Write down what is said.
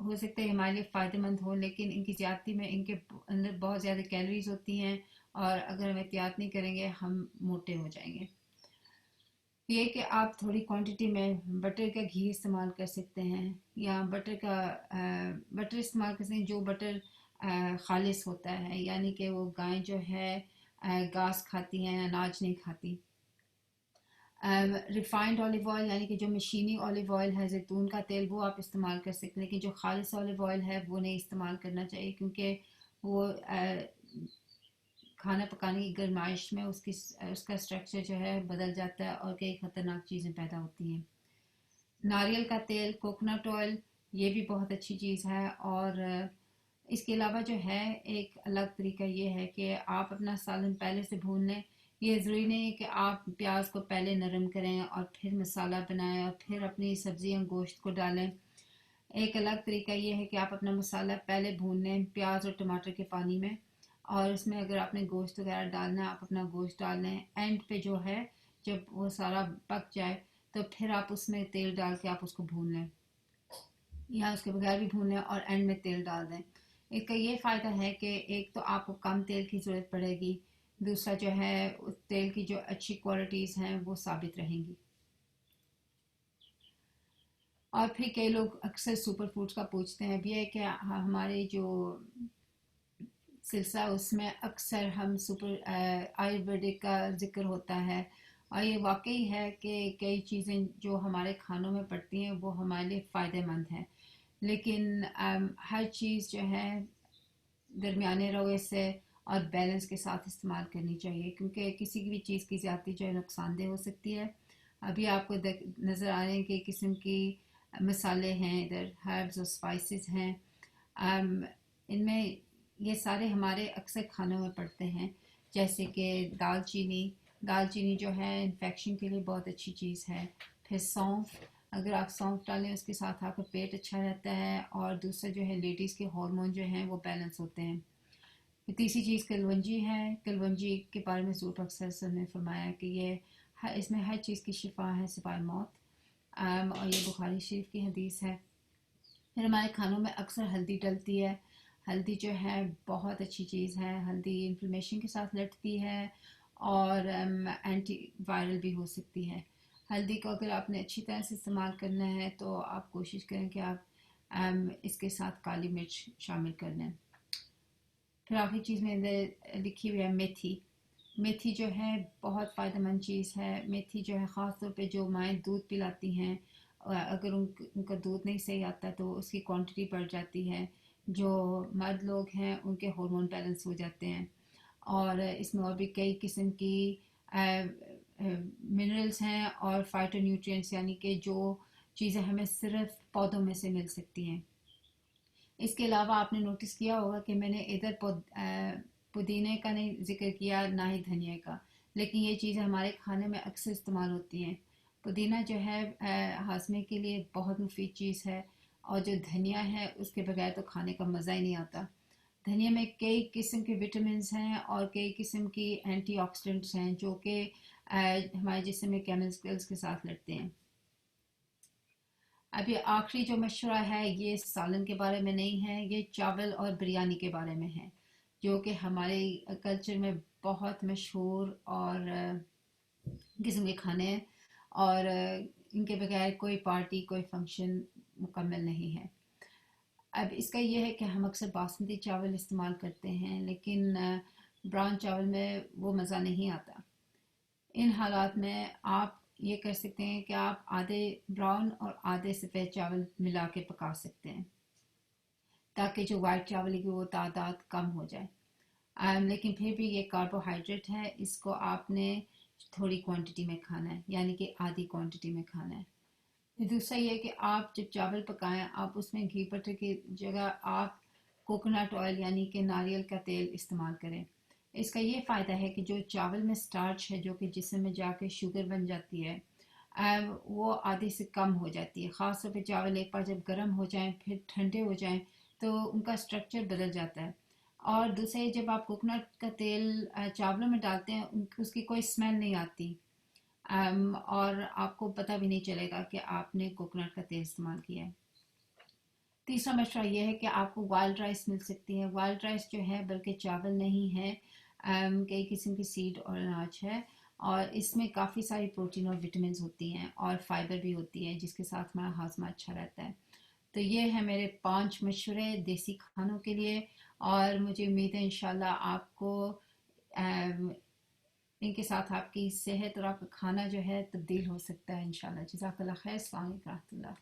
ہو سکتا ہے ہمارے لیے فائدہ مند ہو، لیکن ان کی زیادتی میں ان کے اندر بہت زیادہ کیلوریز ہوتی ہیں، اور اگر ہم احتیاط نہیں کریں گے ہم موٹے ہو جائیں گے۔ یہ کہ آپ تھوڑی کوانٹٹی میں بٹر کا گھی استعمال کر سکتے ہیں، یا بٹر استعمال کر سکتے ہیں جو بٹر خالص ہوتا ہے، یعنی کہ وہ گائیں جو ہے گھاس کھاتی ہیں، اناج نہیں کھاتی۔ ریفائنڈ آلیو آئل یعنی کہ جو مشینی آلیو آئل ہے، زیتون کا تیل، وہ آپ استعمال کر سکتے ہیں، لیکن جو خالص آلیو آئل ہے وہ نہیں استعمال کرنا چاہیے، کیونکہ وہ کھانا پکانے کی گرمائش میں اس کا اسٹرکچر جو ہے بدل جاتا ہے اور کئی خطرناک چیزیں پیدا ہوتی ہیں۔ ناریل کا تیل، کوکونٹ آئل، یہ بھی بہت اچھی چیز ہے، اور اس کے علاوہ جو ہے ایک الگ طریقہ یہ ہے کہ آپ اپنا سالن پہلے سے بھون لیں۔ یہ ضروری نہیں ہے کہ آپ پیاز کو پہلے نرم کریں اور پھر مسالہ بنائیں اور پھر اپنی سبزیاں گوشت کو ڈالیں۔ ایک الگ طریقہ یہ ہے کہ آپ اپنا مسالہ پہلے بھون لیں پیاز اور ٹماٹر کے پانی میں، اور اس میں اگر آپ نے گوشت وغیرہ ڈالنا ہے آپ اپنا گوشت ڈال لیں، اینڈ پہ جو ہے جب وہ سارا پک جائے تو پھر آپ اس میں تیل ڈال کے آپ اس کو بھون لیں، یا اس کے بغیر بھی بھون لیں اور اینڈ میں تیل ڈال دیں۔ اس کا یہ فائدہ ہے کہ ایک تو آپ کو کم تیل کی ضرورت پڑے گی، دوسرا جو ہے اس تیل کی جو اچھی کوالٹیز ہیں وہ ثابت رہیں گی۔ اور پھر کئی لوگ اکثر سپر فوڈز کا پوچھتے ہیں، اب یہ ہے کہ ہمارے جو سلسلہ اس میں اکثر ہم سپر آیورویدک کا ذکر ہوتا ہے، اور یہ واقعی ہے کہ کئی چیزیں جو ہمارے کھانوں میں پڑتی ہیں وہ ہمارے لیے فائدہ مند ہیں، لیکن ہر چیز جو ہے درمیانے رویے سے اور بیلنس کے ساتھ استعمال کرنی چاہیے، کیونکہ کسی بھی چیز کی زیادتی جو ہے نقصان دہ ہو سکتی ہے۔ ابھی آپ کو نظر آ رہے ہیں کہ قسم کی مسالے ہیں، ادھر ہربز اور اسپائسز ہیں، ان میں یہ سارے ہمارے اکثر کھانوں میں پڑتے ہیں، جیسے کہ دال چینی جو ہے انفیکشن کے لیے بہت اچھی چیز ہے۔ پھر سونف، اگر آپ سونف ڈالیں اس کے ساتھ آپ کا پیٹ اچھا رہتا ہے، اور دوسرا جو ہے لیڈیز کے ہارمون جو ہیں وہ بیلنس ہوتے ہیں۔ تیسری چیز کلونجی ہے، کلونجی کے بارے میں حضور پاک صلی اللہ علیہ وسلم نے فرمایا کہ اس میں ہر چیز کی شفا ہے سوائے موت، اور یہ بخاری شریف کی حدیث ہے۔ پھر ہمارے کھانوں میں اکثر ہلدی ڈلتی ہے، ہلدی جو ہے بہت اچھی چیز ہے، ہلدی انفلیمیشن کے ساتھ لڑتی ہے اور اینٹی وائرل بھی ہو سکتی ہے۔ ہلدی کو اگر آپ نے اچھی طرح سے استعمال کرنا ہے تو آپ کوشش کریں کہ آپ اس کے ساتھ کالی مرچ شامل کر لیں۔ پھر آخری چیز میں ادھر لکھی ہوئی ہے میتھی۔ میتھی جو ہے بہت فائدہ مند چیز ہے، میتھی جو ہے خاص طور پہ جو مائیں دودھ پلاتی ہیں، اگر ان کا دودھ نہیں صحیح آتا تو اس کی کوانٹٹی بڑھ جاتی ہے، جو مرد لوگ ہیں ان کے ہارمون بیلنس ہو جاتے ہیں، اور اس میں اور بھی کئی قسم کی منرلز ہیں اور فائٹو نیوٹرینٹس، یعنی کہ جو چیزیں ہمیں صرف پودوں میں سے مل سکتی ہیں۔ اس کے علاوہ آپ نے نوٹس کیا ہوگا کہ میں نے ادھر پودینے کا نہیں ذکر کیا، نہ ہی دھنیا کا، لیکن یہ چیزیں ہمارے کھانے میں اکثر استعمال ہوتی ہیں۔ پودینہ جو ہے ہاضمے کے لیے بہت مفید چیز ہے، اور جو دھنیا ہے اس کے بغیر تو کھانے کا مزہ ہی نہیں آتا۔ دھنیا میں کئی قسم کے وٹامنز ہیں اور کئی قسم کی اینٹی آکسیڈنٹس ہیں جو کہ ہمارے جسم میں کیمیکلز کے ساتھ لڑتے ہیں۔ اب یہ آخری جو مشورہ ہے یہ سالن کے بارے میں نہیں ہے، یہ چاول اور بریانی کے بارے میں ہے، جو کہ ہمارے کلچر میں بہت مشہور اور قسم کے کھانے ہیں، اور ان کے بغیر کوئی پارٹی کوئی فنکشن مکمل نہیں ہے۔ اب اس کا یہ ہے کہ ہم اکثر باسمتی چاول استعمال کرتے ہیں، لیکن براؤن چاول میں وہ مزہ نہیں آتا۔ ان حالات میں آپ یہ کر سکتے ہیں کہ آپ آدھے براؤن اور آدھے سفید چاول ملا کے پکا سکتے ہیں، تاکہ جو وائٹ چاول کی وہ تعداد کم ہو جائے، لیکن پھر بھی یہ کاربوہائیڈریٹ ہے، اس کو آپ نے تھوڑی کوانٹٹی میں کھانا ہے، یعنی کہ آدھی کوانٹٹی میں کھانا ہے۔ دوسرا یہ کہ آپ جب چاول پکائیں آپ اس میں گھی بٹر کی جگہ آپ کوکونٹ آئل یعنی کہ ناریل کا تیل استعمال کریں۔ اس کا یہ فائدہ ہے کہ جو چاول میں سٹارچ ہے جو کہ جسم میں جا کے شوگر بن جاتی ہے، وہ آدھی سے کم ہو جاتی ہے، خاص طور پہ چاول ایک بار جب گرم ہو جائیں پھر ٹھنڈے ہو جائیں تو ان کا سٹرکچر بدل جاتا ہے۔ اور دوسرے جب آپ کوکونٹ کا تیل چاولوں میں ڈالتے ہیں اس کی کوئی اسمیل نہیں آتی، اور آپ کو پتہ بھی نہیں چلے گا کہ آپ نے کوکونٹ کا تیل استعمال کیا ہے۔ تیسرا مشورہ یہ ہے کہ آپ کو وائلڈ رائس مل سکتی ہے. وائلڈ رائس جو ہے بلکہ چاول نہیں ہے، کئی قسم کی سیڈ اور اناج ہے، اور اس میں کافی ساری پروٹین اور وٹامنز ہوتی ہیں اور فائبر بھی ہوتی ہے جس کے ساتھ ہمارا ہاضمہ اچھا رہتا ہے. تو یہ ہے میرے 5 مشورے دیسی کھانوں کے لیے، اور مجھے امید ہے انشاءاللہ آپ کو ان کے ساتھ آپ کی صحت اور آپ کا کھانا جو ہے تبدیل ہو سکتا ہے انشاءاللہ. جزاک اللہ خیر. السلام علیکم و رحمۃ اللہ.